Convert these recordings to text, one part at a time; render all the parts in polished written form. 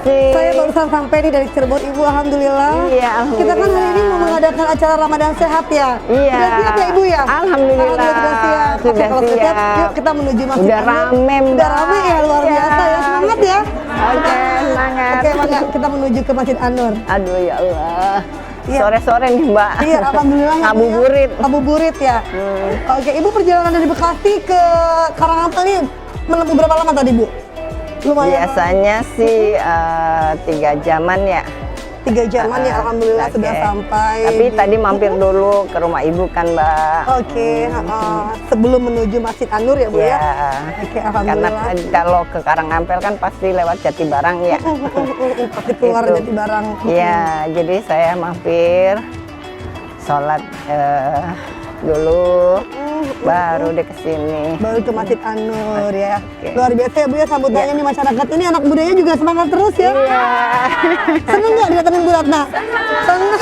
kasih. Saya barusan sampai nih dari Cirebon, Ibu. Alhamdulillah. Iya, alhamdulillah. Kita kan hari ini mau mengadakan acara Ramadan Sehat ya. Iya. Sudah siap ya Ibu ya? Alhamdulillah. Sudah siap. Sudah Oke, kalau siap. yuk kita menuju Masjid Udah An-Nur. rame, Mbak. Udah rame ya, luar Iya. biasa ya. Semangat ya. Oke, semangat. Oke, mangga kita menuju ke Masjid An-Nur. Aduh ya Allah. Iya. Sore-sore nih Mbak. Iya, alhamdulillah ya. Bu, ya. Ngabuburit. Ngabuburit ya. Oke, Ibu perjalanan dari Bekasi ke Karangampel ini menempuh berapa lama tadi, Bu? Lumayan. Biasanya sih 3 jaman ya. 3 jaman ya, alhamdulillah Oke. sudah sampai. Tapi tadi mampir dulu ke rumah ibu kan Mbak. Oke, sebelum menuju Masjid An-Nur ya Bu ya. Oke, Karena alhamdulillah. kalau ke Karangampel kan pasti lewat Jatibarang ya. Pasti keluar Itu. Jatibarang. Iya, jadi saya mampir sholat dulu, baru deh kesini. Baru ke Masjid An-Nur ya. Oke. Luar biasa ya Bu ya sambutannya nih masyarakat ini, anak mudanya juga semangat terus ya. Iya. Seneng nggak didatengin Bu Ratna? Seneng.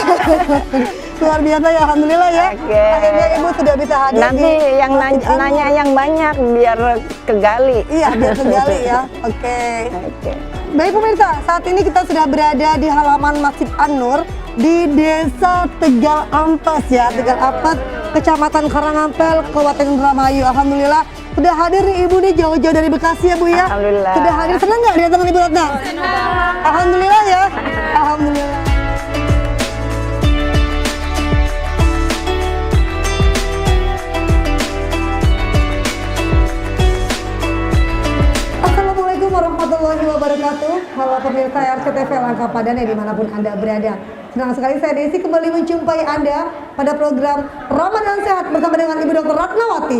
Luar biasa ya, alhamdulillah ya. Oke. Akhirnya Ibu sudah bisa hadir Nanti di yang Masjid An-Nur. nanya yang banyak biar kegali. Iya, biar kegali ya. Oke. Oke. Baik pemirsa, saat ini kita sudah berada di halaman Masjid An-Nur di Desa Tegal Ampes ya, Tegal Ampes, Kecamatan Karangampel, Kabupaten Indramayu. Alhamdulillah sudah hadir nih Ibu nih jauh-jauh dari Bekasi ya Bu ya. Alhamdulillah. Sudah hadir, senang nggak didatangin Ibu Ratna? Alhamdulillah ya. Alhamdulillah. Assalamualaikum warahmatullahi wabarakatuh. Halo pemirsa RCTV Langkah Padana dimanapun Anda berada. Senang sekali saya Desi kembali menjumpai Anda pada program Ramadan Sehat bersama dengan Ibu Dr. Ratnawati.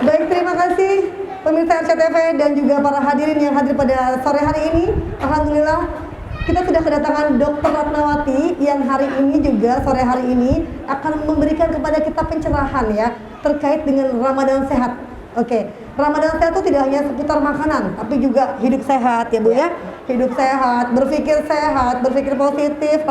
Baik, terima kasih pemirsa RCTV dan juga para hadirin yang hadir pada sore hari ini. Alhamdulillah kita sudah kedatangan Dr. Ratnawati yang hari ini juga sore hari ini akan memberikan kepada kita pencerahan ya terkait dengan Ramadan Sehat. Oke, Ramadan Sehat itu tidak hanya seputar makanan, tapi juga hidup sehat ya Bu ya. Hidup sehat, sehat, berpikir positif,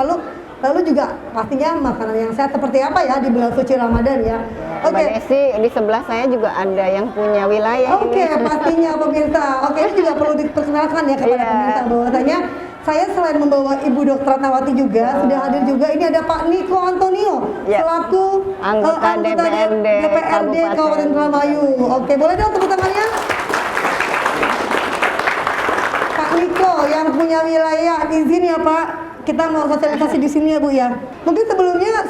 lalu juga pastinya makanan yang sehat seperti apa ya di bulan suci Ramadan ya. Oke. Mbak Desi, di sebelah saya juga ada yang punya wilayah Oke, ini. pastinya pemirsa. Oke, ini juga perlu diperkenalkan ya kepada Iya. pemirsa bahwasanya saya selain membawa Ibu Dr. Ratnawati juga sudah hadir juga. Ini ada Pak Niko Antonio Ya. selaku Anggota DPRD Kabupaten Kabupaten Indramayu. Oke, boleh dong tepuk tangannya? Pak Niko yang punya wilayah, izin ya Pak, kita mau sosialisasi di sini ya Bu ya. Mungkin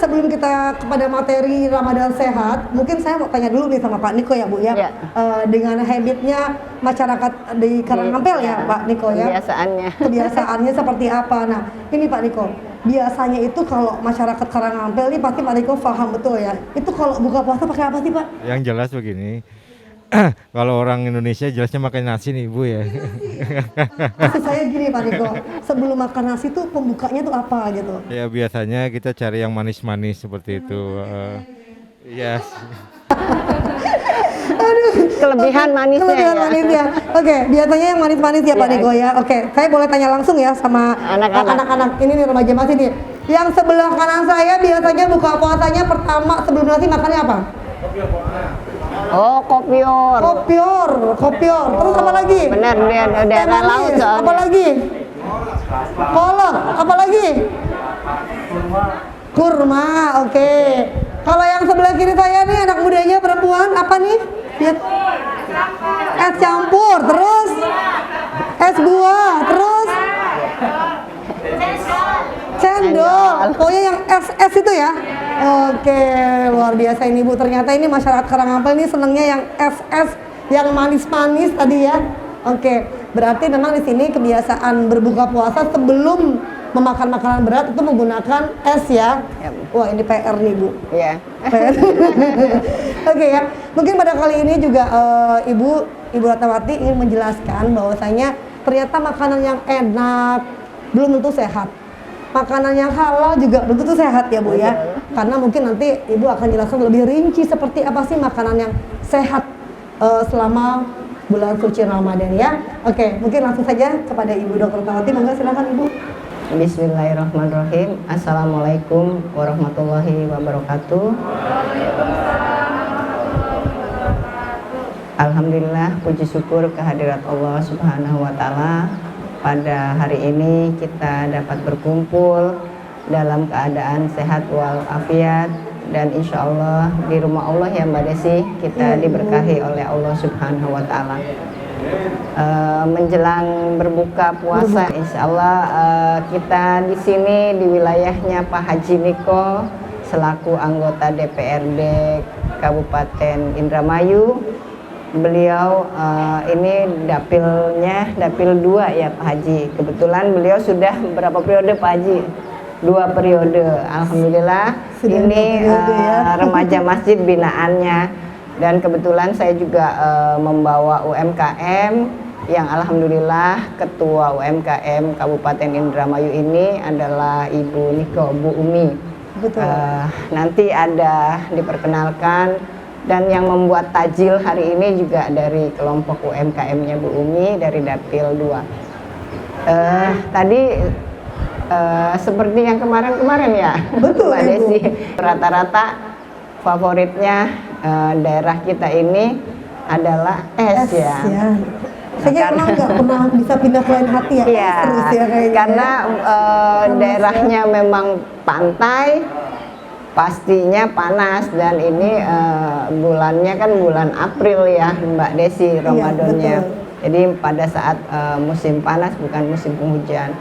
sebelum kita kepada materi Ramadan Sehat, mungkin saya mau tanya dulu nih sama Pak Niko ya Bu ya. Ya. Dengan habitnya masyarakat di Karangampel ya Pak Niko ya. Kebiasaannya. Kebiasaannya seperti apa? Nah, ini Pak Niko, biasanya itu kalau masyarakat Karangampel ini pasti Pak Niko paham betul ya. Itu kalau buka puasa pakai apa sih Pak? Yang jelas begini, kalau orang Indonesia jelasnya makan nasi nih Ibu ya. Maksud saya gini Pak Niko, sebelum makan nasi tuh pembukanya tuh apa gitu? Ya biasanya kita cari yang manis-manis seperti itu. Iya. Kelebihan manisnya Kelebihan ya. manisnya. Oke, biasanya yang manis-manis ya Pak Iya. Niko ya. Oke, saya boleh tanya langsung ya sama Anak-anak. anak-anak ini nih remaja masih nih. Yang sebelah kanan saya biasanya buka puasanya pertama sebelum nasi makannya apa? Oh, kopior. Kopior. Terus apa lagi? Benar, dia Teh daerah manis. laut soalnya. Apa lagi? Kolak. Apa lagi? Kurma. Oke. Kalau yang sebelah kiri saya nih anak mudanya perempuan apa nih? Lihat. Es campur. Terus es buah. Terus cendol. Pokoknya yang es itu ya. Oke, luar biasa ini Bu. Ternyata ini masyarakat Karangampel ini senangnya yang es yang manis-manis tadi ya. Oke, berarti memang di sini kebiasaan berbuka puasa sebelum memakan makanan berat itu menggunakan es ya. Wah, ini PR nih Bu. Iya. PR. Oke ya. Mungkin pada kali ini juga Ibu Ratnawati ingin menjelaskan bahwasanya ternyata makanan yang enak belum tentu sehat. Makanan yang halal juga belum tentu sehat ya Bu ya. Karena mungkin nanti Ibu akan jelaskan lebih rinci seperti apa sih makanan yang sehat selama bulan suci Ramadan ya. Oke, mungkin langsung saja kepada Ibu Dr. Ratnawati. Monggo silakan Ibu. Bismillahirrahmanirrahim. Assalamualaikum warahmatullahi wabarakatuh. Alhamdulillah, puji syukur kehadirat Allah Subhanahu wa Ta'ala. Pada hari ini kita dapat berkumpul dalam keadaan sehat walafiat, dan insya Allah di rumah Allah ya Mbak Desi, kita diberkahi oleh Allah Subhanahu wa Ta'ala. Menjelang berbuka puasa, insya Allah kita di sini di wilayahnya Pak Haji Niko selaku anggota DPRD Kabupaten Indramayu. Beliau ini dapilnya dapil 2 ya Pak Haji. Kebetulan beliau sudah berapa periode Pak Haji? 2 periode. Alhamdulillah Sudah ini 2 periode, ya. remaja masjid binaannya. Dan kebetulan saya juga membawa UMKM yang alhamdulillah ketua UMKM Kabupaten Indramayu ini adalah Ibu Niko, Bu Umi. Betul. Nanti ada diperkenalkan. Dan yang membuat tajil hari ini juga dari kelompok UMKM-nya Bu Umi dari Dapil 2. Tadi seperti yang kemarin-kemarin ya, Betul, Mbak Ibu. Desi, rata-rata favoritnya daerah kita ini adalah es ya. Saya emang nggak pernah bisa pindah ke lain hati ya, Iya, terus ya kayaknya. karena daerahnya memang pantai, pastinya panas, dan ini bulannya kan bulan April ya Mbak Desi, Ramadannya. betul. Jadi pada saat musim panas, bukan musim penghujan.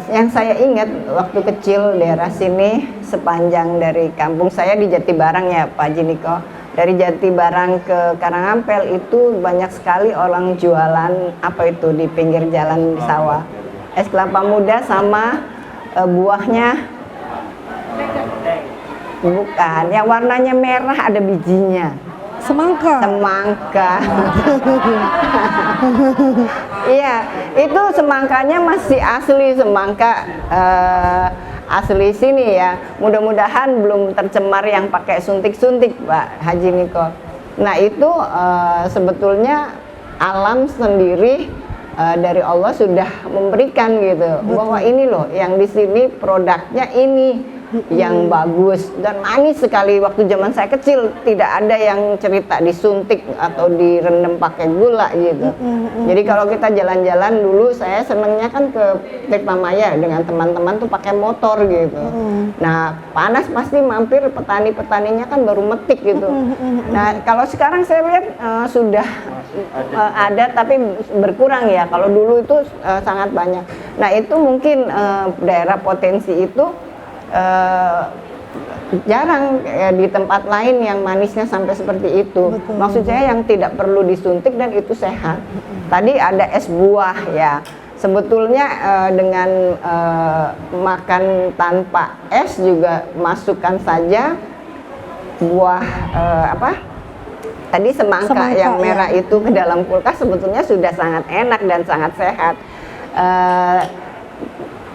Yang saya ingat waktu kecil daerah sini, sepanjang dari kampung saya di Jatibarang ya Pak Haji Niko, dari Jatibarang ke Karangampel itu banyak sekali orang jualan apa itu di pinggir jalan di sawah, es kelapa muda sama buahnya. Bukan, yang warnanya merah ada bijinya. Semangka. Semangka. Iya, itu semangkanya masih asli, semangka asli sini ya. Mudah-mudahan belum tercemar yang pakai suntik-suntik, Pak Haji Niko. Nah itu sebetulnya alam sendiri dari Allah sudah memberikan gitu. Bahwa ini loh, yang di sini produknya ini yang bagus dan manis sekali. Waktu zaman saya kecil tidak ada yang cerita disuntik atau direndam pakai gula gitu. Jadi kalau kita jalan-jalan dulu, saya senangnya kan ke Tirtamaya dengan teman-teman tuh pakai motor gitu. Nah panas pasti mampir, petani-petaninya kan baru metik gitu. Nah kalau sekarang saya lihat sudah ada tapi berkurang ya. Kalau dulu itu sangat banyak. Nah itu mungkin daerah potensi itu jarang di tempat lain yang manisnya sampai seperti itu. Betul. Maksud saya yang tidak perlu disuntik dan itu sehat. Tadi ada es buah ya. Sebetulnya dengan makan tanpa es juga masukkan saja buah apa? Tadi semangka yang merah itu ke dalam kulkas sebetulnya sudah sangat enak dan sangat sehat.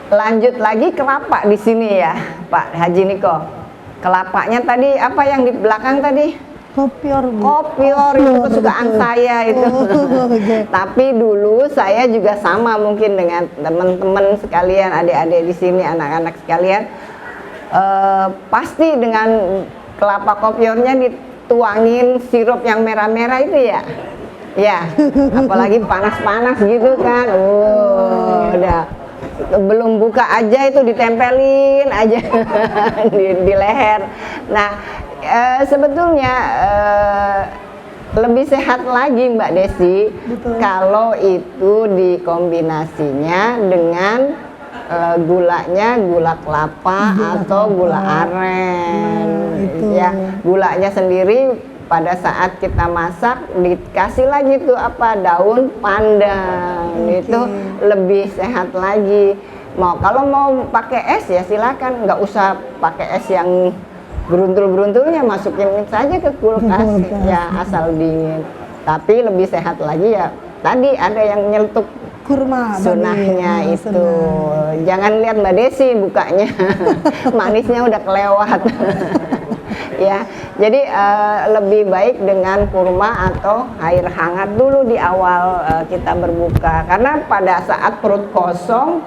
Lanjut lagi kelapa di sini ya, Pak Haji Niko. Kelapanya tadi apa yang di belakang tadi? Kopior, Bu. Kopior itu kesukaan saya itu. Tapi dulu saya juga sama mungkin dengan teman-teman sekalian, adik-adik di sini, anak-anak sekalian. Pasti dengan kelapa kopiornya dituangin sirup yang merah-merah itu ya. Ya, apalagi panas-panas gitu kan. Udah belum buka aja itu ditempelin aja di leher. Nah sebetulnya lebih sehat lagi Mbak Desi. Betul. Kalau itu dikombinasinya dengan gulanya gula kelapa atau gula aren. Itu. Ya, gulanya sendiri pada saat kita masak dikasih lagi tuh apa, daun pandan. Itu lebih sehat lagi. Kalau mau pakai es ya silakan, nggak usah pakai es yang beruntul-beruntulnya, masukin saja ke kulkas ya asal dingin. Tapi lebih sehat lagi ya tadi ada yang nyeletuk Kurma sunahnya tadi. itu. Jangan lihat Mbak Desi bukanya manisnya udah kelewat. Ya, jadi lebih baik dengan kurma atau air hangat dulu di awal kita berbuka, karena pada saat perut kosong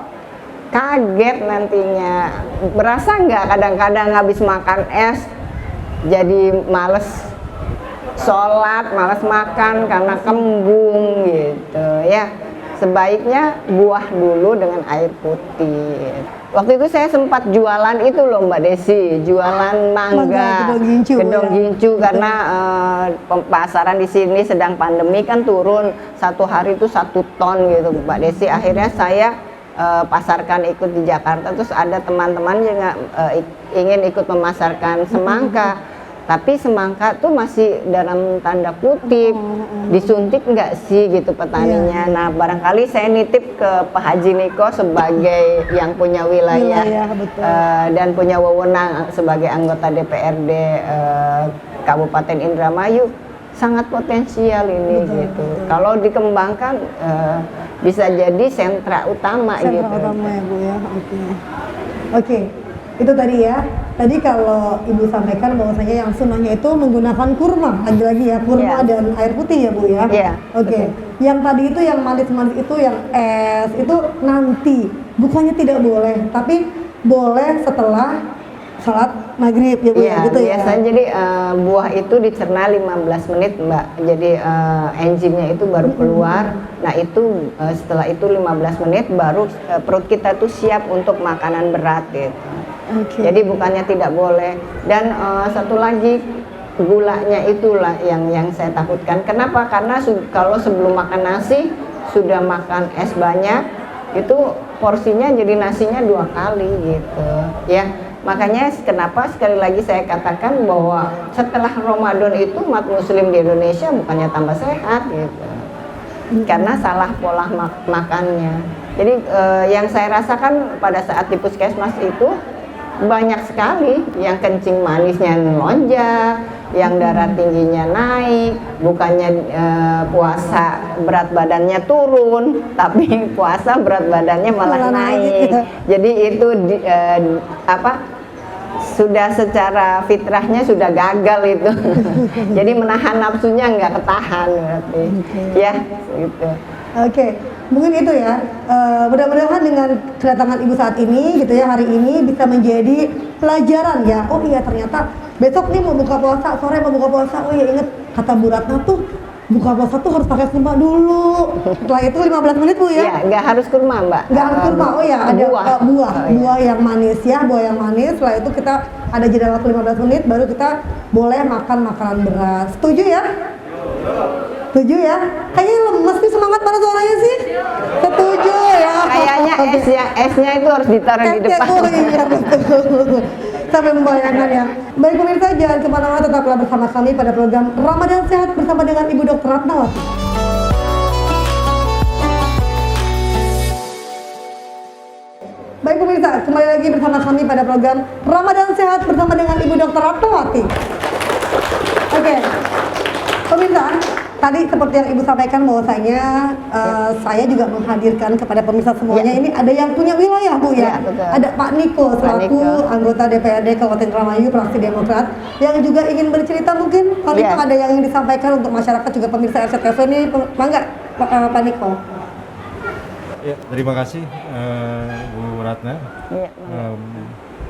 kaget nantinya. Berasa nggak kadang-kadang habis makan es jadi males sholat, malas makan karena kembung gitu ya. Sebaiknya buah dulu dengan air putih. Waktu itu saya sempat jualan itu loh Mbak Desi, jualan mangga, gedong gincu karena pasaran di sini sedang pandemi kan turun, satu hari itu 1 ton gitu Mbak Desi. Akhirnya saya pasarkan ikut di Jakarta, terus ada teman-teman juga ingin ikut memasarkan semangka. Tapi semangka tuh masih dalam tanda kutip, disuntik nggak sih gitu petaninya. Nah barangkali saya nitip ke Pak Haji Niko sebagai yang punya wilayah dan punya wewenang sebagai anggota DPRD Kabupaten Indramayu, sangat potensial ini gitu. Kalau dikembangkan bisa jadi sentra utama gitu. Sentra utama ya Bu ya, Oke. Itu tadi ya. Tadi kalau Ibu sampaikan bahwasanya yang sunnahnya itu menggunakan kurma, lagi-lagi ya, kurma dan air putih ya Bu ya. Oke. Yang tadi itu yang manis-manis itu yang es itu nanti, bukannya tidak boleh, tapi boleh setelah salat maghrib ya Bu ya, gitu ya. Biasanya jadi buah itu dicerna 15 menit Mbak. Jadi enzimnya itu baru keluar. Nah itu setelah itu 15 menit baru perut kita tuh siap untuk makanan berat gitu. Jadi bukannya tidak boleh. Dan satu lagi gulanya itulah yang saya takutkan. Kenapa? Karena kalau sebelum makan nasi sudah makan es banyak, itu porsinya jadi nasinya 2 kali gitu ya. Makanya kenapa sekali lagi saya katakan bahwa setelah Ramadan itu umat muslim di Indonesia bukannya tambah sehat gitu. Karena salah pola makannya. Jadi yang saya rasakan pada saat di puskesmas itu banyak sekali yang kencing manisnya lonjak, yang darah tingginya naik, bukannya puasa berat badannya turun, tapi puasa berat badannya malah naik. Jadi itu sudah secara fitrahnya sudah gagal itu. Jadi menahan nafsunya nggak ketahan berarti. Ya, gitu. Mungkin itu ya. Mudah-mudahan dengan kedatangan Ibu saat ini gitu ya, hari ini bisa menjadi pelajaran ya. Oh iya, ternyata besok nih mau buka puasa, sore mau buka puasa. Oh iya, inget kata Bu Ratna tuh buka puasa tuh harus pakai kurma dulu. Setelah itu 15 menit Bu ya. Iya, nggak harus kurma Mbak. Nggak harus kurma. Oh ya, ada buah yang manis ya, buah yang manis. Setelah itu kita ada jeda waktu 15 menit baru kita boleh makan makanan berat. Setuju ya? Setuju ya? Kayaknya lemes nih, semangat mana suaranya sih? Setuju ya? Kayaknya esnya itu harus ditaruh di depan. Oh iya, betul. Sampai membayangkan ya. Baik pemirsa, jangan kemana-mana, tetaplah bersama kami pada program Ramadan Sehat bersama dengan Ibu Dr. Ratnawati. Baik pemirsa, kembali lagi bersama kami pada program Ramadan Sehat bersama dengan Ibu Dr. Ratnawati. Pemirsa, tadi seperti yang Ibu sampaikan bahwasanya saya juga menghadirkan kepada pemirsa semuanya ini ada yang punya wilayah Bu ya. Ada Pak Niko selaku anggota DPRD Kabupaten Indramayu fraksi Demokrat yang juga ingin bercerita mungkin. Pak Niko ada yang ingin disampaikan untuk masyarakat juga pemirsa RCTV ini, mangga Pak Niko. Ya, terima kasih Bu Ratna.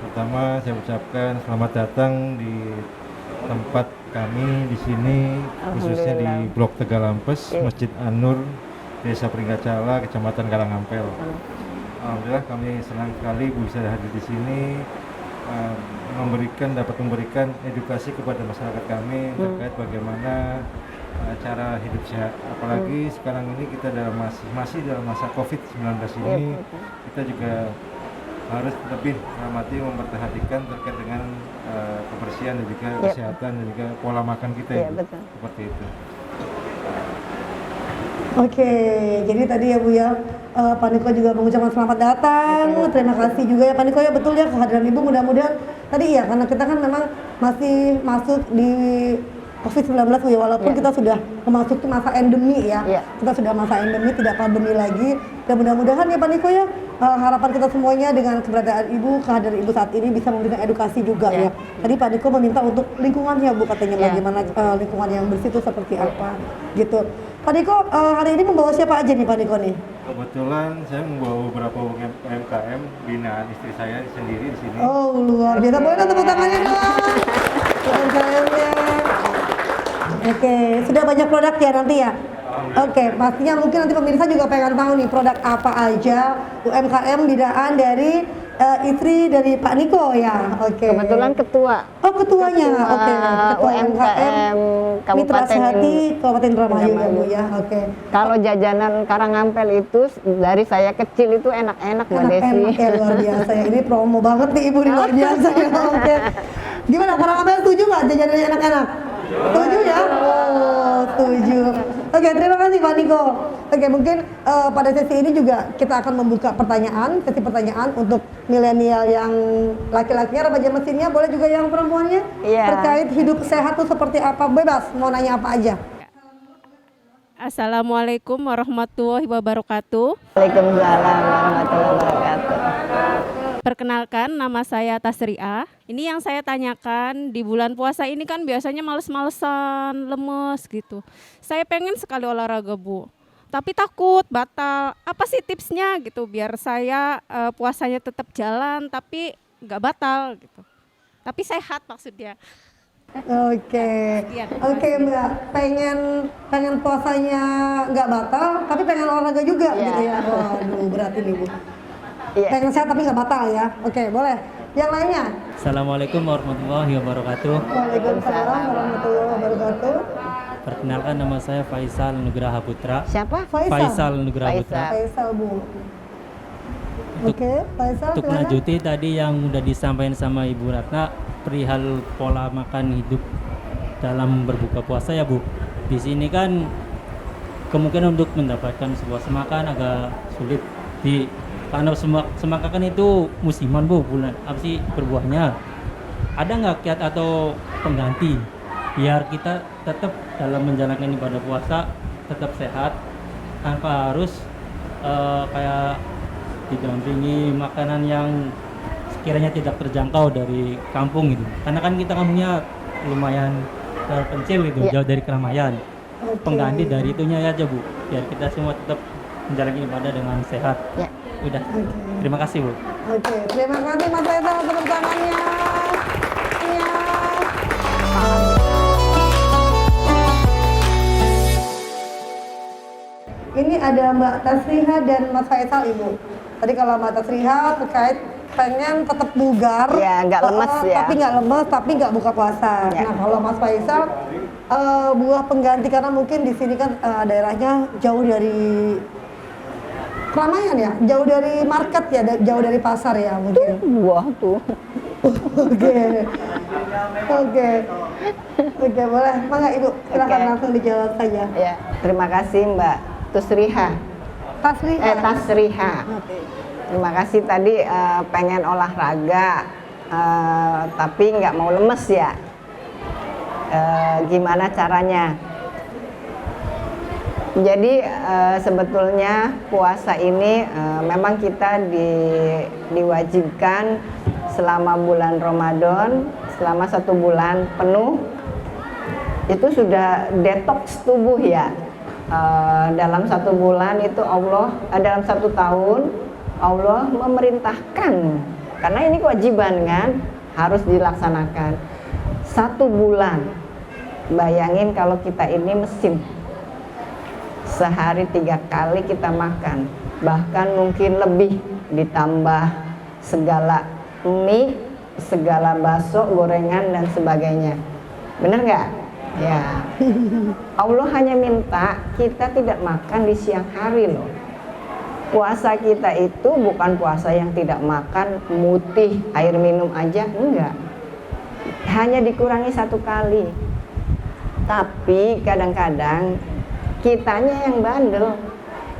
Pertama saya ucapkan selamat datang di tempat kami di sini, khususnya di Blok Tegalampes, Masjid An-Nur, Desa Pringgacala, Kecamatan Karangampel. Alhamdulillah kami senang sekali bisa hadir di sini, dapat memberikan edukasi kepada masyarakat kami terkait bagaimana cara hidup sehat. Apalagi sekarang ini kita masih dalam masa COVID-19 ini, kita juga harus lebih mengamati, memperhatikan terkait dengan kebersihan dan juga kesehatan dan juga pola makan kita seperti itu. Jadi tadi ya Bu ya, Pak Niko juga mengucapkan selamat datang. Terima kasih juga ya Pak Niko ya, betul ya kehadiran Ibu. Mudah-mudahan tadi ya, karena kita kan memang masih masuk di COVID-19 ya, walaupun kita sudah memasuki masa endemi ya. Kita sudah masa endemi, tidak pandemi lagi. Dan mudah-mudahan ya Pak Niko ya, harapan kita semuanya dengan keberadaan Ibu, kehadiran Ibu saat ini bisa memberikan edukasi juga ya. Tadi Pak Niko meminta untuk lingkungannya Bu, katanya bagaimana lingkungan yang bersih itu seperti apa gitu. Pak Niko hari ini membawa siapa aja nih Pak Niko nih? Kebetulan saya membawa beberapa UMKM binaan istri saya sendiri di sini. Oh luar biasa, boleh tepuk tangannya dong. UMKM-nya. Oke, sudah banyak produk ya nanti ya? Oke, pastinya mungkin nanti pemirsa juga pengen tahu nih produk apa aja UMKM binaan dari istri dari Pak Niko ya. Oke. Kebetulan ketua. Oh, ketuanya. Oke. Ketua UMKM Mitra Kabupaten Sehati Kabupaten Indramayu ya Bu ya. Oke. Kalau jajanan Karangampel itu dari saya kecil itu enak-enak Mbak Desi. Enak ya, luar biasa ya. Ini promo banget nih Ibu, ini luar biasa ya. Oke. Gimana, Karangampel setuju nggak jajanannya enak-enak? Setuju ya? Oh, setuju. Oke, terima kasih Pak Niko. Oke, mungkin pada sesi ini juga kita akan membuka sesi pertanyaan untuk milenial yang laki-lakinya remaja mesinnya, boleh juga yang perempuannya. Iya. Terkait hidup sehat tuh seperti apa, bebas mau nanya apa aja. Assalamualaikum warahmatullahi wabarakatuh. Waalaikumsalam warahmatullahi wabarakatuh. Perkenalkan, nama saya Tasriah. Ini yang saya tanyakan, di bulan puasa ini kan biasanya males-malesan, lemes gitu. Saya pengen sekali olahraga Bu, tapi takut batal. Apa sih tipsnya gitu biar saya puasanya tetap jalan tapi nggak batal gitu. Tapi sehat maksudnya. Oke, Sekian. oke Mbak, pengen puasanya nggak batal, tapi pengen olahraga juga Iya. gitu ya. Waduh, berat ini Bu. Iya. Pengen sehat tapi nggak batal ya. Oke, boleh. Yang lainnya? Assalamualaikum warahmatullahi wabarakatuh. Waalaikumsalam warahmatullahi wabarakatuh. Perkenalkan, nama saya Faisal Nugraha Putra. Siapa? Faisal Nugraha Faisal. Putra. Faisal Bu. Untuk- Oke, Faisal Untuk silakan. melanjuti tadi yang udah disampaikan sama Ibu Ratna perihal pola makan hidup dalam berbuka puasa ya Bu. Di sini kan kemungkinan untuk mendapatkan sebuah semakan agak sulit karena semangka kan itu musiman Bu, bulan apa sih berbuahnya. Ada nggak kiat atau pengganti biar kita tetap dalam menjalankan ibadah puasa tetap sehat tanpa harus kayak didampingi makanan yang sekiranya tidak terjangkau dari kampung gitu. Karena kan kita kampungnya lumayan terpencil gitu, Iya. jauh dari keramaian. Oke. Pengganti dari itunya aja Bu, biar kita semua tetap menjalani ibadah dengan sehat. Ya. Udah. Terima kasih Bu. Oke, terima kasih Mas Faisal untuk tangannya. Iya. Ini ada Mbak Tasriha dan Mas Faisal Ibu. Tadi kalau Mbak Tasriha terkait pengen tetap bugar, Ya, nggak lemes ya. tapi nggak lemes, tapi nggak buka puasa. Ya. Nah kalau Mas Faisal buah pengganti karena mungkin di sini kan daerahnya jauh dari keramaian ya, jauh dari market ya, jauh dari pasar ya mungkin. Buah tuh. Oke, oke, oke, boleh, mangga Ibu, silakan Oke. langsung dijawab saja. Ya, terima kasih Mbak Tusriha. Tasriha. Tasriha. Oke. Terima kasih tadi pengen olahraga, tapi nggak mau lemes ya. Gimana caranya? Jadi sebetulnya puasa ini memang kita diwajibkan selama bulan Ramadan, selama 1 bulan penuh itu sudah detoks tubuh ya. Dalam 1 bulan itu dalam 1 tahun Allah memerintahkan, karena ini kewajiban kan, harus dilaksanakan 1 bulan. Bayangin kalau kita ini mesin, sehari 3 kali kita makan, bahkan mungkin lebih, ditambah segala mie, segala bakso, gorengan dan sebagainya. Bener nggak? Ya. Allah hanya minta kita tidak makan di siang hari loh. Puasa kita itu bukan puasa yang tidak makan, mutih, air minum aja, enggak. Hanya dikurangi 1 kali. Tapi kadang-kadang kitanya yang bandel.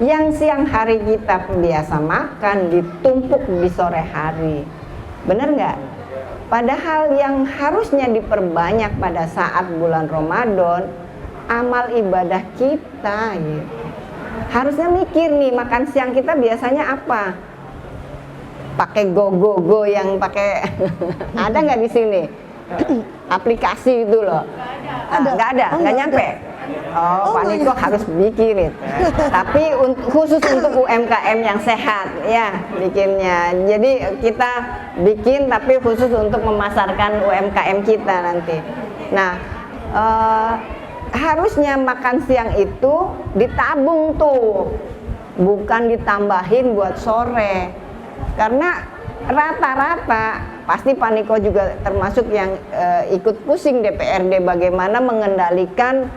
Yang siang hari kita biasa makan, ditumpuk di sore hari. Bener nggak? Padahal yang harusnya diperbanyak pada saat bulan Ramadan, amal ibadah kita gitu. Harusnya mikir nih, makan siang kita biasanya apa? Pakai go yang pakai ada nggak di sini? Aplikasi itu loh. Ada. Nggak ada, Oh, nggak nggak nyampe. ada. Oh, Pak nggak Niko nyampe. harus bikin itu. Tapi khusus untuk UMKM yang sehat ya bikinnya. Jadi kita bikin tapi khusus untuk memasarkan UMKM kita nanti. Nah, harusnya makan siang itu ditabung tuh, bukan ditambahin buat sore. Karena rata-rata pasti Pak Niko juga termasuk yang ikut pusing DPRD bagaimana mengendalikan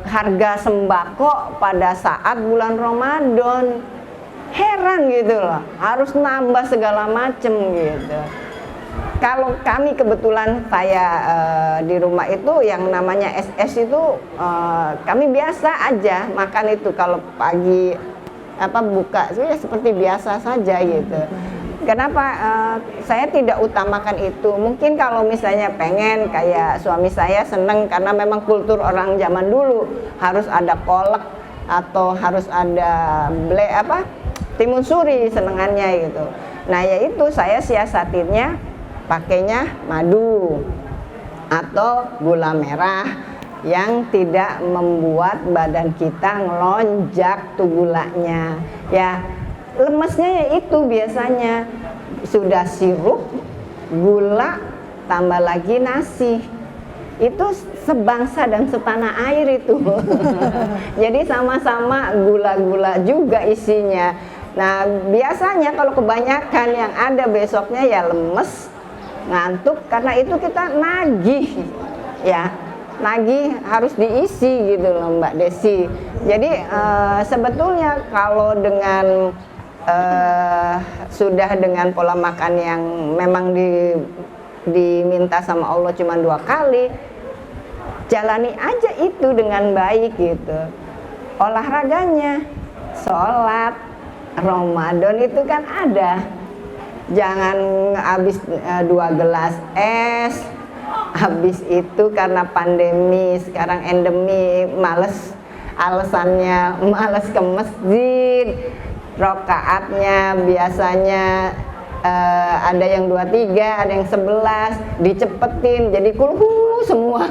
harga sembako pada saat bulan Ramadan. Heran gitu loh, harus nambah segala macem gitu. Kalau kami kebetulan saya di rumah itu yang namanya SS itu kami biasa aja makan itu kalau pagi buka itu ya seperti biasa saja gitu. Kenapa saya tidak utamakan itu? Mungkin kalau misalnya pengen kayak suami saya seneng karena memang kultur orang zaman dulu harus ada kolak atau harus ada timun suri senengannya gitu. Nah ya itu saya siasatinnya pakainya madu atau gula merah yang tidak membuat badan kita ngelonjak tuh gulanya. Ya lemesnya ya itu biasanya sudah sirup, gula, tambah lagi nasi. Itu sebangsa dan setanah air itu. Jadi sama-sama gula-gula juga isinya. Nah biasanya kalau kebanyakan yang ada besoknya ya lemes, ngantuk, karena itu kita nagih ya, nagih harus diisi gitu loh Mbak Desi. Jadi sebetulnya kalau dengan sudah dengan pola makan yang memang diminta sama Allah cuma 2 kali, jalani aja itu dengan baik gitu. Olahraganya, sholat Ramadan itu kan ada, jangan habis 2 gelas es, habis itu karena pandemi sekarang endemi, males, alasannya males ke masjid, rokaatnya biasanya ada yang 23, ada yang 11, dicepetin jadi kulhu semua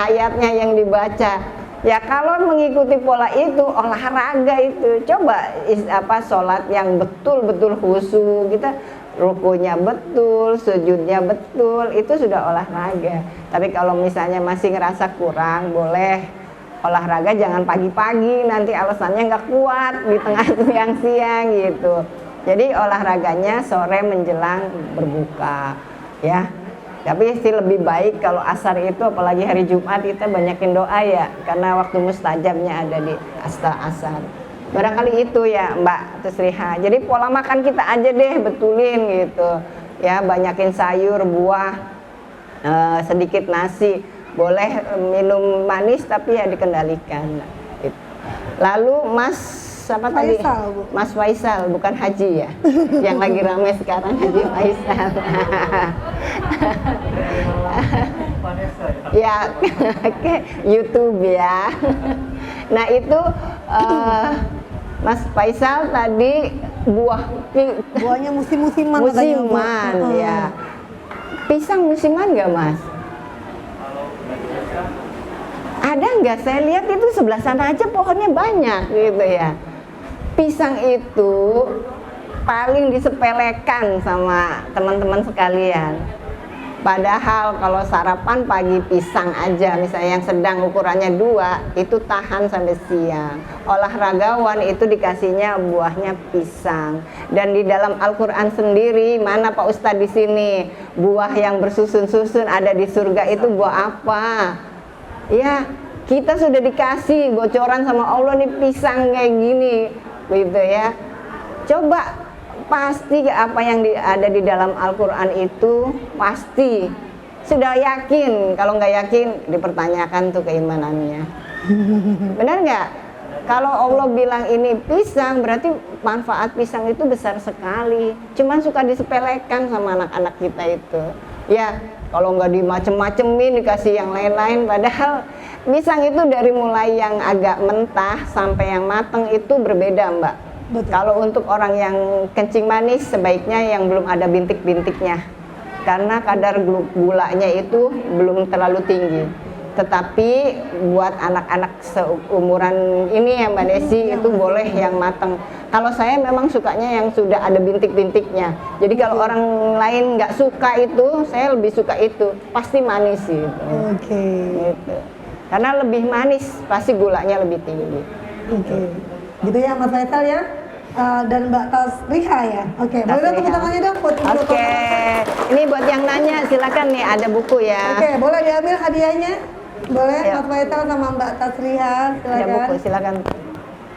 ayatnya yang dibaca. Ya kalau mengikuti pola itu, olahraga itu, coba sholat yang betul-betul khusyuk, kita rukunya betul, sujudnya betul, itu sudah olahraga. Tapi kalau misalnya masih ngerasa kurang, boleh olahraga jangan pagi-pagi, nanti alasannya nggak kuat di tengah siang-siang gitu. Jadi olahraganya sore menjelang berbuka ya. Tapi sih lebih baik kalau asar itu, apalagi hari Jumat, kita banyakin doa ya, karena waktu mustajabnya ada di asar. Barangkali itu ya Mbak Tusriha. Jadi pola makan kita aja deh betulin gitu ya, banyakin sayur, buah, sedikit nasi, boleh minum manis tapi ya dikendalikan. Lalu siapa tadi? Bu. Mas Faisal, bukan Haji ya, yang lagi ramai sekarang Haji Faisal. Ya, YouTube ya. Nah itu Mas Faisal tadi buahnya musiman ya. Pisang musiman nggak Mas? Ada nggak? Saya lihat itu sebelah sana aja pohonnya banyak gitu ya. Pisang itu paling disepelekan sama teman-teman sekalian. Padahal kalau sarapan pagi pisang aja, misalnya yang sedang ukurannya 2, itu tahan sampai siang. Olahragawan itu dikasihnya buahnya pisang. Dan di dalam Al-Quran sendiri, mana Pak Ustadz di sini, buah yang bersusun-susun ada di surga itu buah apa? Ya, kita sudah dikasih bocoran sama Allah nih pisang kayak gini, gitu ya. Coba pasti apa yang ada di dalam Al-Quran itu pasti sudah yakin. Kalau nggak yakin dipertanyakan tuh keimanannya. Benar nggak? Kalau Allah bilang ini pisang, berarti manfaat pisang itu besar sekali. Cuman suka disepelekan sama anak-anak kita itu. Ya, kalau nggak dimacem-macemin, dikasih yang lain-lain. Padahal pisang itu dari mulai yang agak mentah sampai yang mateng itu berbeda, Mbak. Betul. Kalau untuk orang yang kencing manis sebaiknya yang belum ada bintik-bintiknya, karena kadar gulanya itu belum terlalu tinggi. Tetapi buat anak-anak seumuran ini ya Mbak Desi itu boleh yang matang. Kalau saya memang sukanya yang sudah ada bintik-bintiknya. Jadi kalau orang lain nggak suka itu, saya lebih suka itu. Pasti manis gitu. Oke. Gitu. Karena lebih manis, pasti gulanya lebih tinggi. Oke. Gitu ya Mas Faisal ya. Dan Mbak Tasriha ya. Oke, boleh dong tepuk tangannya dong buat Ibu Dr. Oke, ini buat yang nanya silakan nih ada buku ya. Oke, boleh diambil hadiahnya? Boleh, Ayo. Mas Faisal sama Mbak Tasriha, Ada buku, silakan silakan.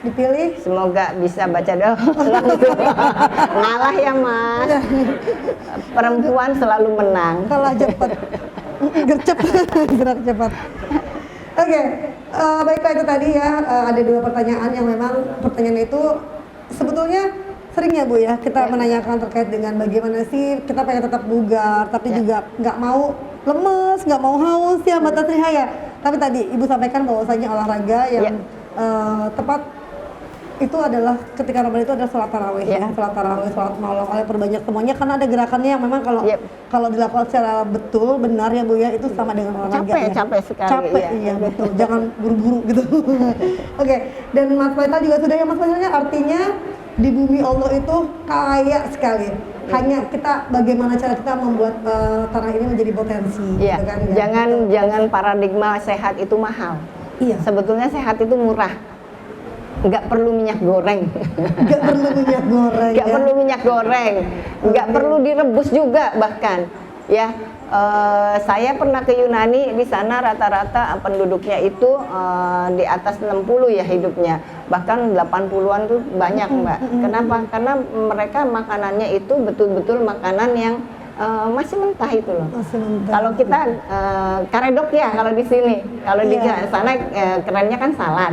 dipilih. Semoga bisa baca langsung. Ngalah ya Mas. Perempuan selalu menang. Kalah cepat, gercep, gerak cepat. Oke, baiklah itu tadi ya, ada 2 pertanyaan yang memang pertanyaan itu sebetulnya sering ya Bu ya kita menanyakan terkait dengan bagaimana sih kita pengen tetap bugar tapi juga nggak mau lemes, nggak mau haus ya Mbak Tasriha ya. Tapi tadi Ibu sampaikan bahwasanya olahraga yang tepat itu adalah ketika Ramadan itu adalah sholat tarawih ya, sholat tarawih, sholat malam, perbanyak semuanya karena ada gerakannya yang memang kalau dilakukan secara betul benar ya Bu ya itu sama dengan olahraga. Capek sekali. Capek iya betul, jangan buru-buru gitu. Oke, dan Mas Faisal juga sudah ya Mas Faisalnya artinya di bumi Allah itu kaya sekali. Hanya kita bagaimana cara kita membuat tanah ini menjadi potensi. Iya. Gitu kan, Jangan paradigma sehat itu mahal. Iya. Sebetulnya sehat itu murah. Nggak perlu minyak goreng. Nggak perlu minyak goreng. Nggak perlu minyak goreng. Nggak perlu direbus juga bahkan. Ya. Saya pernah ke Yunani, di sana rata-rata penduduknya itu di atas 60 ya hidupnya, bahkan 80-an tuh banyak Mbak. Kenapa? Karena mereka makanannya itu betul-betul makanan yang masih mentah itu loh. Kalau kita karedok ya kalau di sini, kalau di sana kerennya kan salad.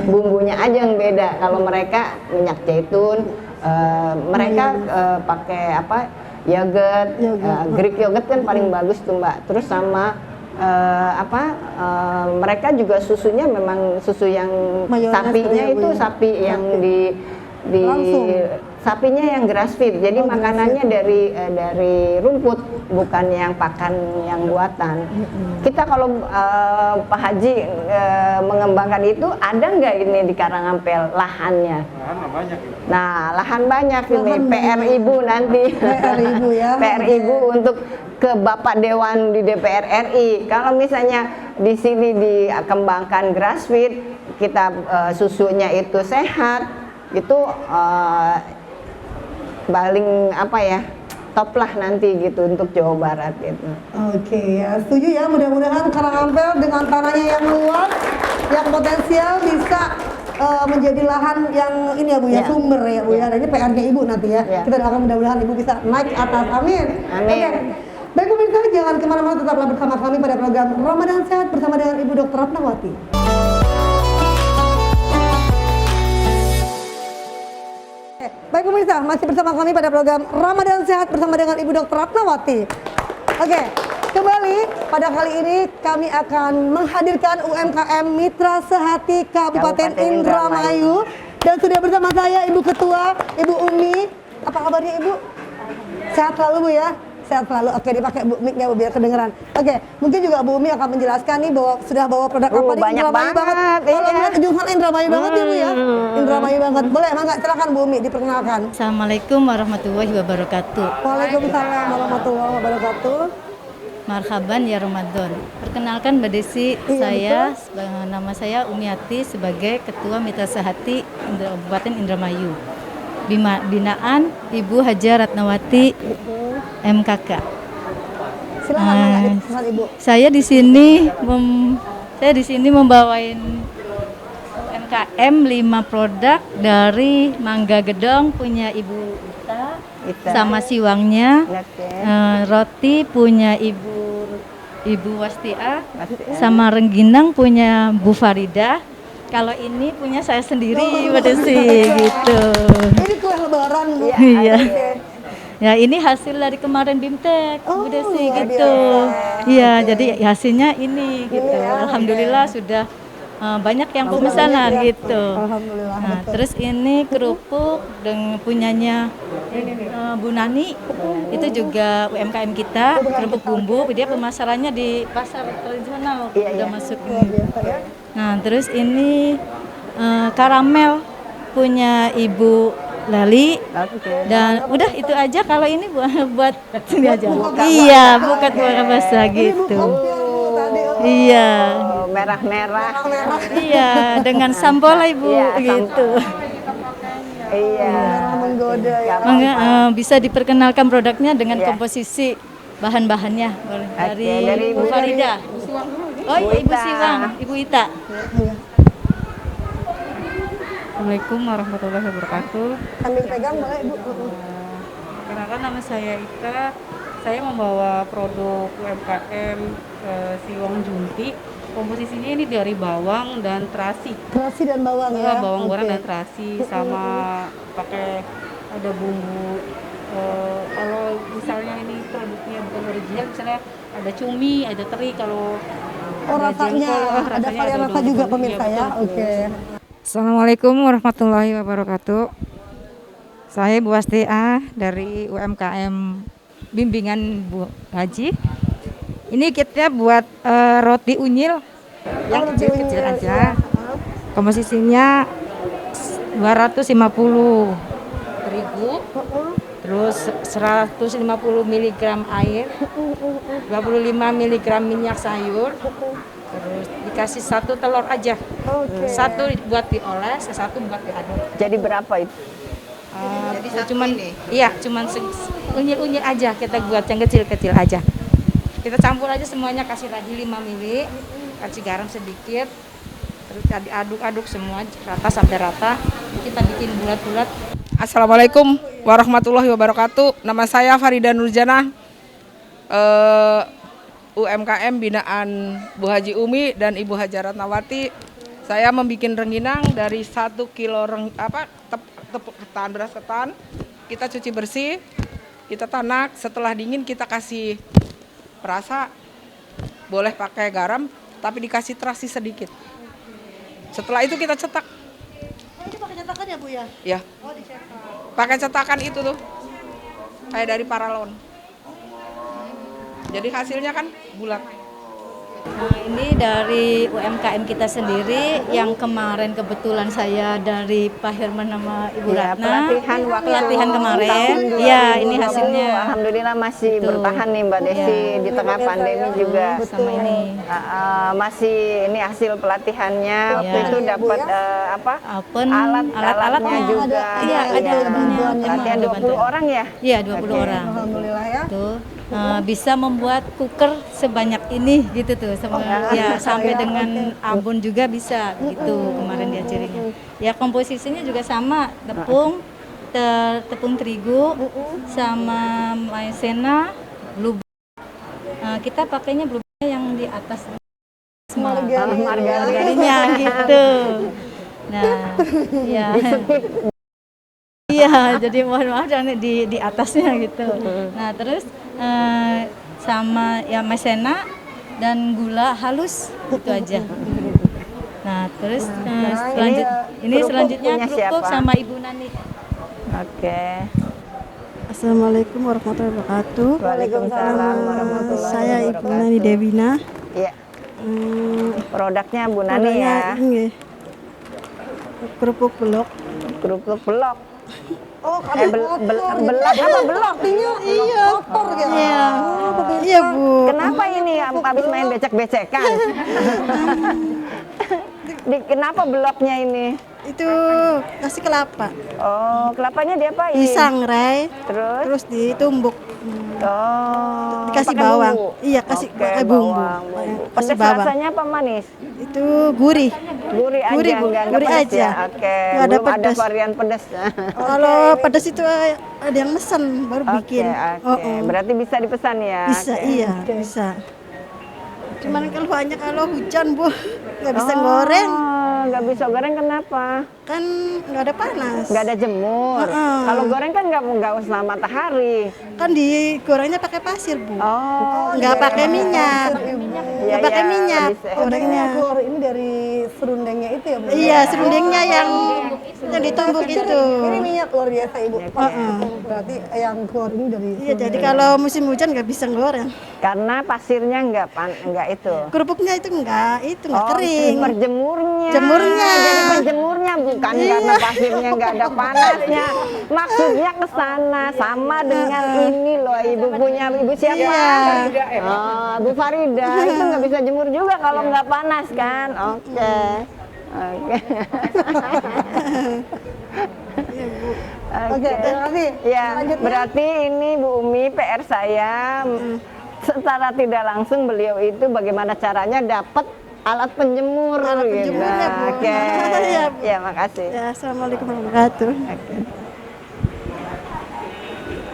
Bumbunya aja yang beda. Kalau mereka minyak zaitun, mereka pakai apa? Yogurt, Greek yogurt kan paling bagus tuh Mbak. Terus sama mereka juga susunya memang susu yang sapinya itu sapi yang di sapinya yang grass feed. Jadi makanannya dari rumput, bukan yang pakan yang buatan. Kita kalau Pak Haji mengembangkan itu, ada nggak ini di Karangampel lahannya? Lahan banyak. Nah, lahan banyak ini. PR Ibu nanti. PR Ibu ya. PR Ibu untuk ke Bapak Dewan di DPR RI. Kalau misalnya di sini dikembangkan grass feed, kita susunya itu sehat, itu paling apa ya, top lah nanti gitu untuk Jawa Barat gitu. Oke ya, setuju ya. Mudah-mudahan Karangampel dengan tanahnya yang luas, yang potensial bisa menjadi lahan yang ini ya Bu ya, sumber ya Bu ya. Dan ini PR-nya Ibu nanti ya. Kita doakan mudah-mudahan Ibu bisa naik atas. Amin. Amin. Oke. Baik pemirsa, jangan kemana-mana, tetaplah bersama kami pada program Ramadan Sehat bersama dengan Ibu Dr. Ratnawati. Baik pemirsa, masih bersama kami pada program Ramadan Sehat bersama dengan Ibu Dr. Ratnawati. Oke, kembali pada kali ini kami akan menghadirkan UMKM Mitra Sehati Kabupaten Indramayu. Dan sudah bersama saya Ibu Ketua, Ibu Umi. Apa kabarnya Ibu? Sehat selalu Bu ya? Sehat selalu. Oke, dipakai Bu mic-nya Bu biar kedengeran. Oke, mungkin juga Bu Umi akan menjelaskan nih bahwa sudah bawa produk apa nih, Indramayu banget. Kalau lihat kejuruhan Indramayu banget ya Bu ya. Indramayu banget. Boleh, mangga silakan Bu Umi diperkenalkan. Assalamualaikum warahmatullahi wabarakatuh. Waalaikumsalam warahmatullahi wabarakatuh. Marhaban ya Ramadan. Perkenalkan Mbak Desi, nama saya Umiati sebagai Ketua Mitra Sehati Kabupaten Indramayu. Binaan Ibu Haja Ratnawati MKK. Silakan Ibu. Saya di sini membawain UMKM 5 produk dari Mangga Gedong punya Ibu Ita. Sama siwangnya, roti punya Ibu Wastia, sama rengginang punya Bu Farida. Kalau ini punya saya sendiri, Mbak Desi, gitu. Ini kue lebaran Bu. Iya. Ya ini hasil dari kemarin Bimtek, Bu Desi, gitu. Iya, jadi hasilnya ini, gitu. Alhamdulillah sudah banyak yang pemesanan gitu. Alhamdulillah. Nah, terus ini kerupuk dengan punyanya Bu Nani, itu juga UMKM kita, kerupuk bumbu. Dia pemasarannya di pasar tradisional, udah masuk ini. Nah, terus ini karamel punya Ibu Lali. Dan udah itu aja. Kalau ini buat sini aja. Iya, bukan buka puasa gitu. Iya. merah-merah. Iya, dengan sambal lah Ibu Iya, gitu. Iya. Menggoda ya. Bisa diperkenalkan produknya dengan Iya. komposisi bahan-bahannya boleh. Oke, dari Ibu Farida. Oh iya, Ibu Ita. Siwang, Ibu Ita. Assalamualaikum warahmatullahi wabarakatuh. Sambil pegang boleh Ibu. Perkenalkan nama saya Ika. Saya membawa produk UMKM Siwang Junti. Komposisinya ini dari bawang dan terasi. Terasi dan bawang ya. Bawang goreng Oke. dan terasi sama pakai ada bumbu. Kalau misalnya ini produknya bukan original, misalnya ada cumi, ada teri. Kalau Oh ada rasanya, jengkol, ada rasanya varian rasa dua-duanya. juga Iya, pemirsa ya. betul. Oke. Assalamualaikum warahmatullahi wabarakatuh. Saya Bu Astia dari UMKM Bimbingan Bu Haji. Ini kitnya buat roti unyil yang kecil-kecil aja. Komposisinya 250 terigu, terus 150 mg air, 25 mg minyak sayur, terus dikasih 1 telur aja. Satu buat dioles, satu buat diaduk. Jadi berapa itu? Cuman unyil-unyil aja kita buat yang kecil-kecil aja. Kita campur aja semuanya, kasih lagi 5 mili, kasih garam sedikit, terus diaduk-aduk semua rata sampai rata. Kita bikin bulat-bulat. Assalamualaikum warahmatullahi wabarakatuh. Nama saya Farida Nurjana, UMKM binaan Bu Haji Umi dan Ibu Haja Ratnawati. Saya membuat rengginang dari 1 kilo tepung ketan, beras ketan. Kita cuci bersih, kita tanak. Setelah dingin kita kasih perasa, boleh pakai garam, tapi dikasih terasi sedikit. Setelah itu kita cetak. Oh ini pakai cetakan ya Bu ya? Ya. Oh dicetak. Pakai cetakan itu tuh, kayak dari paralon. Jadi hasilnya kan bulat. Nah, ini dari UMKM kita sendiri yang kemarin kebetulan saya dari Pak Herman sama Ibu Ya, Ratna. pelatihan kemarin. tahun Iya, 2020. ini hasilnya. Alhamdulillah masih Betul. bertahan nih Mbak Desi di tengah pandemi juga. Sama ini. Masih ini hasil pelatihannya waktu Iya. itu dapat Open, alatnya alat-alatnya juga. Iya, ada bantuannya. Pelatihan 20 orang ya? Iya, 20 Oke. orang. Alhamdulillah ya. Tuh. Bisa membuat cooker sebanyak ini gitu tuh ya sampai dengan abon juga bisa gitu kemarin diajarinya. Ya komposisinya juga sama, tepung terigu sama maizena, blue. Kita pakainya blue yang di atas margarinnya gitu. Nah, ya. Iya, jadi mohon maaf jangan di atasnya gitu. Nah, terus sama ya maizena dan gula halus itu aja. Nah, terus selanjutnya punya kerupuk siapa? sama Ibu Nani. Oke. Assalamualaikum warahmatullahi wabarakatuh. Waalaikumsalam warahmatullahi Saya Ibu wabarakatuh. Nani Devina. Iya. Produknya Bu Nani ya. Ini kerupuk belok. Kerupuk belok. Oh, Belak apa belok? Iya. Kotor gitu. Iya. Iya, Bu. Kenapa ini habis main becek-becekan? Kenapa beloknya ini? Itu kasih kelapa. Oh, kelapanya diapain? Disangrai, Terus? terus ditumbuk. Oh, Dikasih pakai bawang. bumbu? Iya, kasih Oke, pakai bumbu. bawang. Kasih Pedas bawang. rasanya apa manis? Itu gurih. Gurih aja, Gurih, Bu. enggak Gurih pedas aja. ya? Oke, Nggak ada belum ada pedas. varian pedas. Kalau pedas itu ada yang mesen baru bikin. Oke. Berarti bisa dipesan ya? Bisa, Oke. iya, bisa. Cuman kalau hujan, Bu, nggak bisa goreng. Nggak bisa goreng kenapa? Kan nggak ada panas. Nggak ada jemur. Heeh. Kalau goreng kan nggak usah matahari. Kan digorengnya pakai pasir, Bu. Oh, Nggak pakai minyak. Iya, Nggak pakai iya, minyak lebih sehat. gorengnya. Keluar ini dari serundengnya itu ya Bu? Iya, serundengnya yang ditumbuk itu. Ini minyak luar biasa Ibu. Berarti yang keluar ini dari Iya, jadi kalau musim hujan nggak bisa goreng. Karena pasirnya nggak itu. Kerupuknya itu nggak kering. Perjemurnya. Jemurnya. Jadi penjemurnya bukan karena pasirnya nggak ada panasnya. Maksudnya ke sana sama dengan ini loh, Ibu punya Ibu siapa? Oh, Bu Farida. Itu nggak bisa jemur juga kalau nggak panas kan? Oke. Oke, terima kasih. Ya, Selanjutnya. berarti ini Bu Umi PR saya secara tidak langsung beliau itu bagaimana caranya dapat alat penjemur Alat gitu. penjemurnya, Bu. Oke. Iya, Bu. Ya, makasih. Ya, assalamualaikum warahmatullahi wabarakatuh.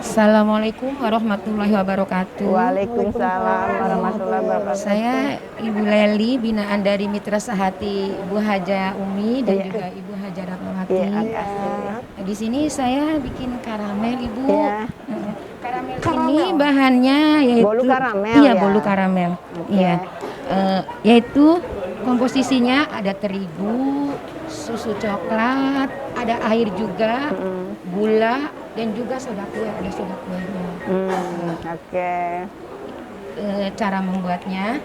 Assalamualaikum warahmatullahi wabarakatuh. Waalaikumsalam warahmatullahi wabarakatuh. Saya Ibu Leli, binaan dari Mitra Sehati Bu Haja Umi dan juga Ibu Haja Ratnawati. Iya, makasih. Di sini saya bikin karamel, Ibu. Iya. Karamel ini bahannya yaitu Bolu karamel, Iya, ya? bolu karamel. Oke. Iya. Yaitu komposisinya ada terigu, susu coklat, ada air juga, gula dan juga soda kue, ada soda kuenya. Oke. Cara membuatnya,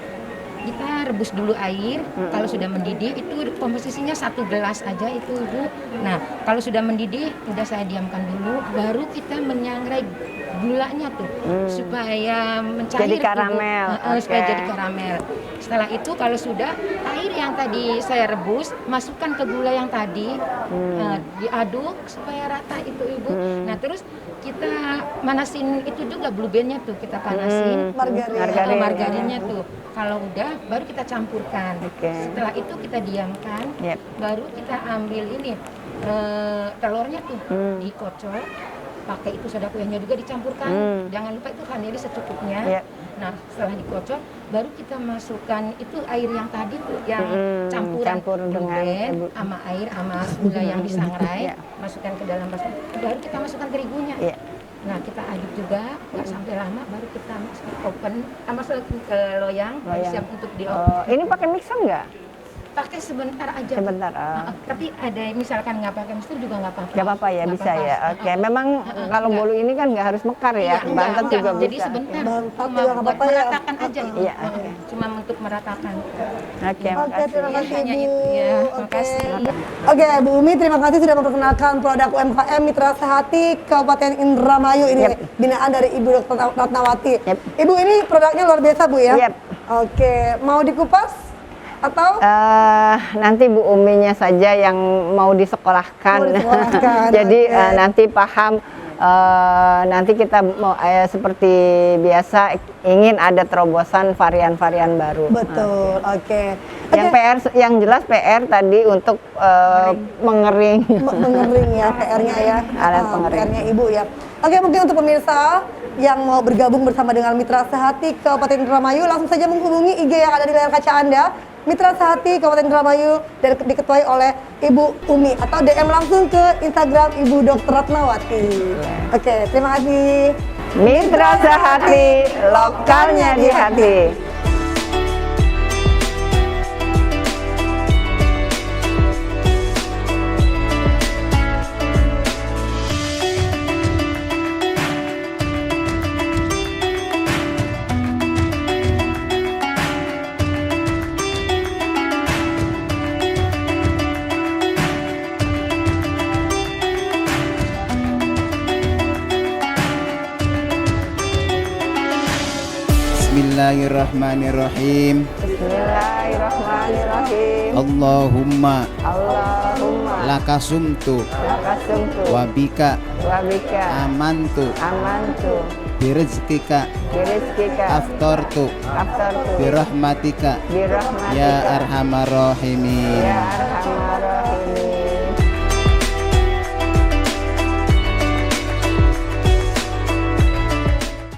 kita rebus dulu air. Kalau sudah mendidih, itu komposisinya 1 gelas aja itu Ibu. Nah, kalau sudah mendidih, udah saya diamkan dulu, baru kita menyangrai gulanya tuh supaya mencair Jadi tuh, Bu. karamel. Supaya Oke. jadi karamel. Setelah itu kalau sudah air yang tadi saya rebus, masukkan ke gula yang tadi, diaduk supaya rata itu Ibu. Nah, terus kita manasin itu juga blue band-nya tuh kita panasin. Margarin. Margarinnya tuh. Kalau udah baru kita campurkan. Oke. Setelah itu kita diamkan. Yep. Baru kita ambil ini telurnya tuh dikocok. Pakai itu soda kuenya juga dicampurkan. Jangan lupa itu vanili secukupnya. Yep. Nah, setelah dikocok baru kita masukkan itu air yang tadi tuh yang campuran campur dengan blend sama air sama gula yang disangrai. Iya. Masukkan ke dalam baskom. Baru kita masukkan terigunya. Iya. Nah, kita aduk juga, nggak sampai lama, baru kita masuk ke oven, masuk ke loyang, siap untuk di oven. Oh, ini pakai mixer nggak? Pakai sebentar aja. Sebentar. Tapi ada misalkan nggak pakai mixer juga nggak apa-apa. Nggak apa-apa ya, Nggak bisa apa-apa. ya. Oke, memang kalau bolu ini kan nggak harus mekar ya. Iya, Bantet enggak. juga Jadi bisa. sebentar, Bantet cuma juga nggak buat apa-apa ya. meratakan aja. Iya. Cuma untuk meratakan. Oke, Oke, makasih. terima kasih Hanya Bu. itu ya, Oke. makasih. Oke, Bu Umi, terima kasih sudah memperkenalkan produk UMKM Mitra Sehati Kabupaten Indramayu ini, binaan dari Ibu Dr. Ratnawati. Yep. Ibu, ini produknya luar biasa Bu ya? Yep. Oke, mau dikupas atau? Nanti Bu Uminya saja yang mau disekolahkan. Mau disekolahkan, Jadi oke. nanti paham. Nanti kita mau seperti biasa ingin ada terobosan varian-varian baru. Betul, oke. Yang PR, yang jelas PR tadi untuk mengering. Mengering ya PR-nya ya. Alat pengering. PR-nya Ibu ya. Oke, mungkin untuk pemirsa yang mau bergabung bersama dengan Mitra Sehati Kabupaten Indramayu, langsung saja menghubungi IG yang ada di layar kaca Anda, Mitra Sehati Kabupaten Indramayu, dan diketuai oleh Ibu Umi, atau DM langsung ke Instagram Ibu Dr. Ratnawati. Oke, terima kasih. Mitra Sehati, lokalnya di hati. Bismillahirrahmanirrahim. Bismillahirrahmanirrahim. Allahumma Allahumma lakasumtu lakasumtu wabika wabika amantu amantu birizkika birizkika aftartu aftartu birahmatika birahmatika ya arhamar rahimin. ya arhamar